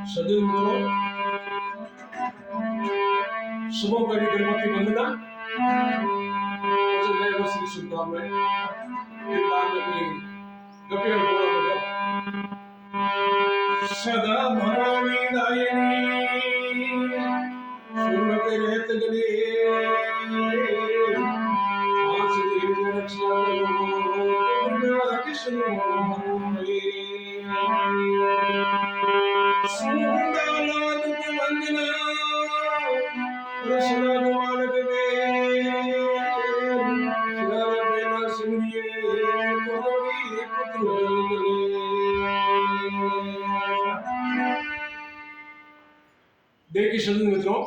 सज्जन मित्रों, शुभम करी गणपति वंदना और नए वर्ष की शुभकामनाएं। फिर बाद में कोई गप्पे और बोला मतलब सदा भवानी दायिनी सुन के रहत गले आस देव रक्षा करो कृष्ण सुंदरलाल की वंदना रसना मालक देखिए सज्जन मित्रों,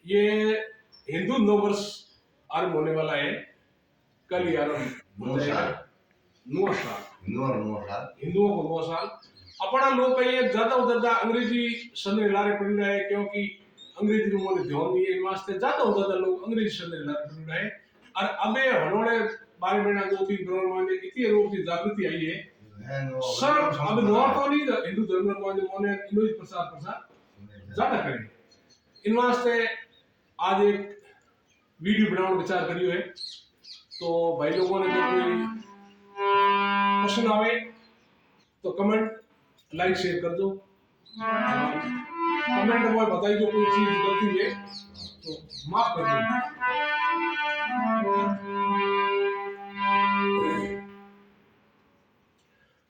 ये हिंदू नव वर्ष आरंभ होने वाला है। कल ही आरंभ हो जाएगा। नौ साल हिंदुओं को 9 साल। अपना लोग कहीं ज्यादा ज्यादा अंग्रेजी संदेश लारे पड़ रहा है, क्योंकि अंग्रेजी रूमों ने ध्यान दिए इन वास्ते ज्यादा लोग अंग्रेजी संदेश लारे पड़ रहे हैं। और अबे हनोड़े 12 महीना 2-3 करोड़ में इतनी रोग की जागृति आई है सर। अब नॉर्थ तो नहीं हिंदू धर्म में इंग्लिश प्रसार ज्यादा करें इन वास्ते आज एक वीडियो बनाने विचार करियो है। तो भाई लोगों ने जो कोई प्रश्न आवे तो कमेंट लाइक शेयर कर दो। कमेंट में बताइए जो कोई चीज गलती है तो माफ कर दो।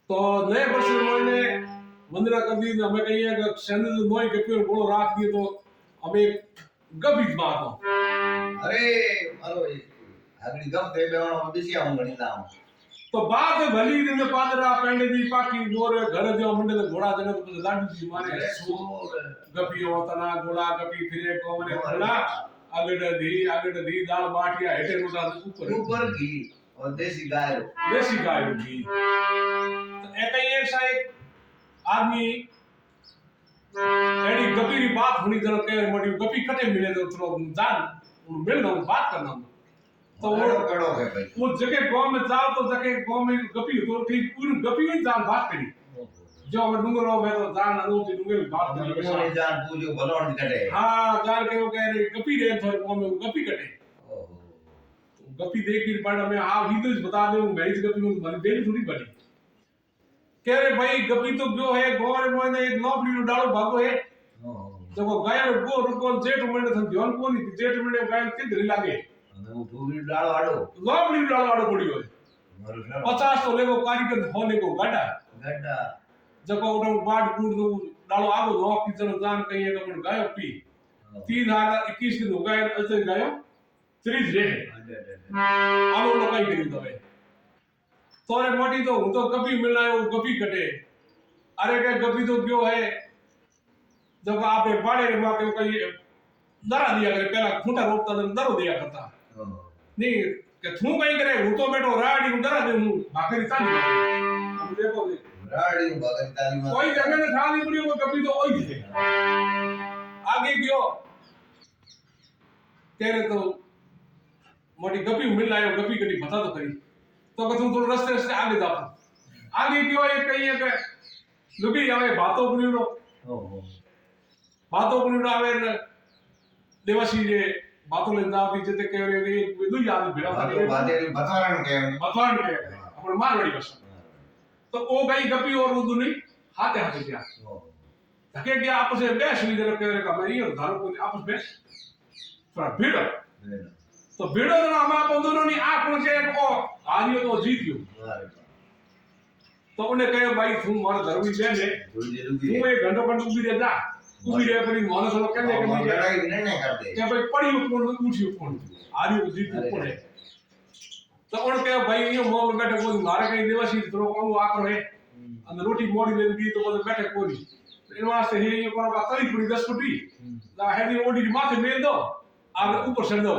तो नए वर्ष में मैंने वंदना कर दी। हमें कही है कि सैंडल नोई के पेड़ बोलो राख दिए तो हमें गबित बात हो। अरे मारो अगली गप थे बेवणो बिसी आऊं गणी लाऊं तो बात भली दिन पादरा पेंडे दी पाकी मोर घर जो मंडे तो घोड़ा जने तो लाडू जी मारे गपी होतना घोड़ा गपी फिरे को मने थला अगड़ दी दाल बाटिया हेटे मोटा ऊपर की और देसी गाय की। तो ऐसा एक आदमी एडी गपी की बात होनी जरूर के मोटी गपी कटे मिले तो थोड़ा जान मिलना बात करना। तो कड़ो है भाई वो जगह गांव में जाओ तो जगह गांव में गपी तो ठीक पूरी गपी में जान बात करी जो हम डूंगरों में तो जान अनूठी डूंगे में बात करी वो जान पूजो भलोड़ कटे। हां जान के वो कह रहे गपी रे थोड़े गांव में गपी कटे। तो गपी देख के पाड़ा में हां विदेश बता दे मैं इस गपी में बड़ी बेली थोड़ी बड़ी कह रहे भाई गपी तो जो है गांव में ने एक नौकरी डालो भागो है जब वो गाय को रुको जेठ महीने थन ध्यान को नहीं जेठ महीने गाय के धरी लागे वो भूगरी डालो आड़ो नौकरी डालो आड़ो पड़ी हो 50 तो लेगो कारीगर होने को गाडा जब उठो बाड कूद दो डालो आगो नौकरी चलो जान कहीं है अपन गायो पी 3021 दिन हो गए ऐसे गायो 30 रे आलो लोकाई करी दवे तोरे मोटी तो हूं तो गपी मिलना है वो गपी कटे। अरे के गपी तो क्यों है जब आप एक बाड़े में आके कहीं दरा दिया करे पहला खूंटा रोकता तो दरो दिया करता नहीं के थू कहीं करे हूं तो बैठो राडी में दरा दे हूं भाकरी ताली हम देखो राडी में भाकरी ताली में कोई जगह ने खाली पड़ी वो गपी तो ओई दिखे आगे गयो तेरे तो मोटी गपी मिल आयो गपी कटी बता तो करी तो तुम थोड़ा रास्ते आगे जाओ आगे क्यों ये कहीं है के लुबी आवे बातों बनीड़ो बातों बनीड़ो आवे देवासी जे बातों ले जाओ की जते कह रहे ये विदु याद भेड़ा बतवारण के अपन मारवाड़ी भाषा तो ओ गई गपी और उर्दू नहीं हाथे हाथे गया धके गया आपस में बेस नहीं जरा कह रहे का मैं ये धारो को आपस में थोड़ा भीड़ तो भीड़ो तो हम आप दोनों ने आंख में से को हारियो तो जीतियो तो उन्हें कहे भाई तू मार धर्मी बहन है तू एक घंटो उभी रह जा उभी रह पर मानो सलो कहने के लड़ाई नहीं करते क्या भाई पड़ी कौन उठी कौन हारियो जीतियो कौन है। तो उन कहे भाई ये मोह में बैठे कोई मारे कहीं देवासी थोड़ो कौन आकर है अंदर रोटी मोड़ी ले दी तो बोले बैठे कोई इन वास्ते हे ये करो का तली पूरी 10 फुटी ला हेडी ओडी माथे मेल दो आगे ऊपर चढ़ दो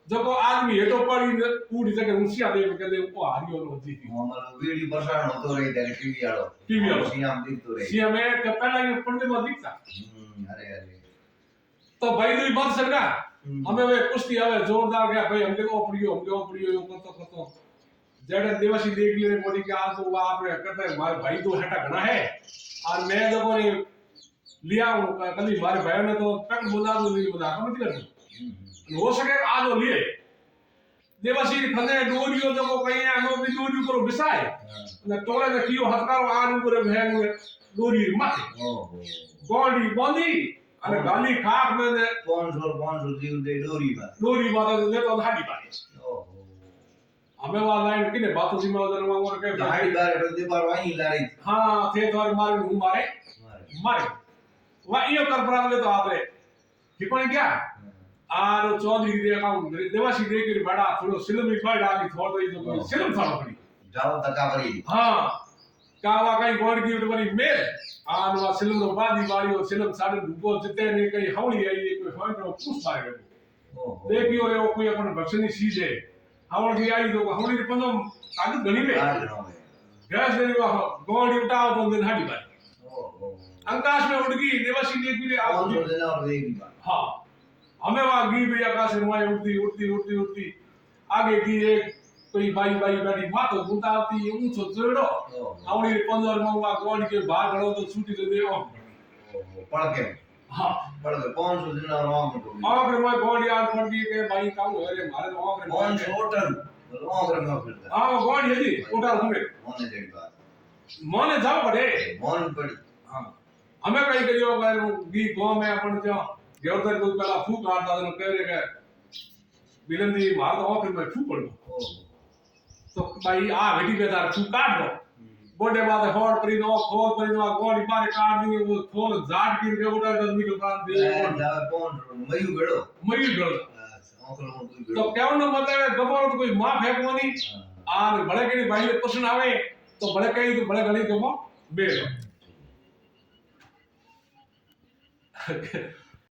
जब आदमी हेठो पड़ी पूरी जगह ऊंचिया दे के कहते वो हारियो नो जीती हमारा वीडियो प्रसारण होतो रही है टीवी वालो सीएम दिखतो रही सीएम है के पहला ये पंडित में दिखता। अरे तो भाई दुई बात सरगा हमें वे कुश्ती आवे जोरदार गया भाई हमके ओपड़ियो यो करतो जेड देवासी देख लियो मोदी के आज तो आप रे कहता है भाई तो हटा घना है और मैं जब लिया हूं कभी मारे भाई ने तो तक बोला तो नहीं बोला हम नहीं करते हो सके आ लो लिए देवासी खने डोरियो तो को कहीं आनो भी डोरी ऊपर बिसाए ने तोले ने कियो हथकारो आ ऊपर भेंग डोरी माथे गोडी बोंदी અને ગાલી ખાક ને 500 જીવ દે डोरी माथे ने तो हाडी पाए ઓહો हमें वाला लाइन किने बातों सी में उधर वो के હાડી બાર એટલે દે બાર વાહી લારી हां थे तो मारे हूं मारे मारे वा यो कर प्रावले तो आपरे ठिकाने क्या आर चौधरी दे का देवासी दे के बड़ा थोड़ो सिलम भी बड़ा की थोड़ दई तो सिलम था पड़ी જાવ તકા ભરી हां कावा कई गोड़ की बड़ी मेल आन वा सिलम रो बादी वाली और सिलम साडे दुगो जिते ने कई हवली आई कोई होय तो पूछ मारे ઓહો देखियो रे वो कोई अपन भक्षणी सीज है हवल की आई तो हवली पंदो आगे गणी में આ ગણો गैस दे वा गोड़ी उठाओ तो दिन हाडी बाई ઓહો आकाश में उड़ गई देवासी दे की 500 જનાવર દે દી બાર हाँ हमें वहां गी भी आकाश में वहां उड़ती उड़ती उड़ती उड़ती आगे की एक कोई बाई बाई बैठी मातो गुंताती ऊंचो चढ़ो ઓહો आवड़ी 15 में वहां गोड़ के बाहर गड़ो तो छूटी तो देओ ઓહો પડકે हाँ 500 જનાવર આમ મોટો आखिर में गोड़ यार पड़ गई के भाई काम हो रे मारे तो आखिर 500 टन ઓગર નો ફિરતા हां वो गोड़ है जी उठा घूमे મોને જેડી બાર मोने जाओ पड़े મોન પડી हां हमें कहीं करियो गए गी गांव में अपन जो देवदर को पहला फूक आता तो कह रे के बिलंदी मार तो आखिर में फूक पड़ो ઓહો तो भाई आ बेटी बेदार फूक काट दो बोडे बाद होड़ परी नो खोल परी नो गोड़ी पारे काट दी वो खोल जाट की के उड़ा जल्दी के प्राण दे જાવ 500 મયું ગળો मयूर गल ઓકર નો તું तो ગળો केवन नो मतलब गबो तो कोई मां फेंकवानी आ बड़े के भाई ले प्रश्न आवे तो बड़े कई तो बड़े गली गमो बे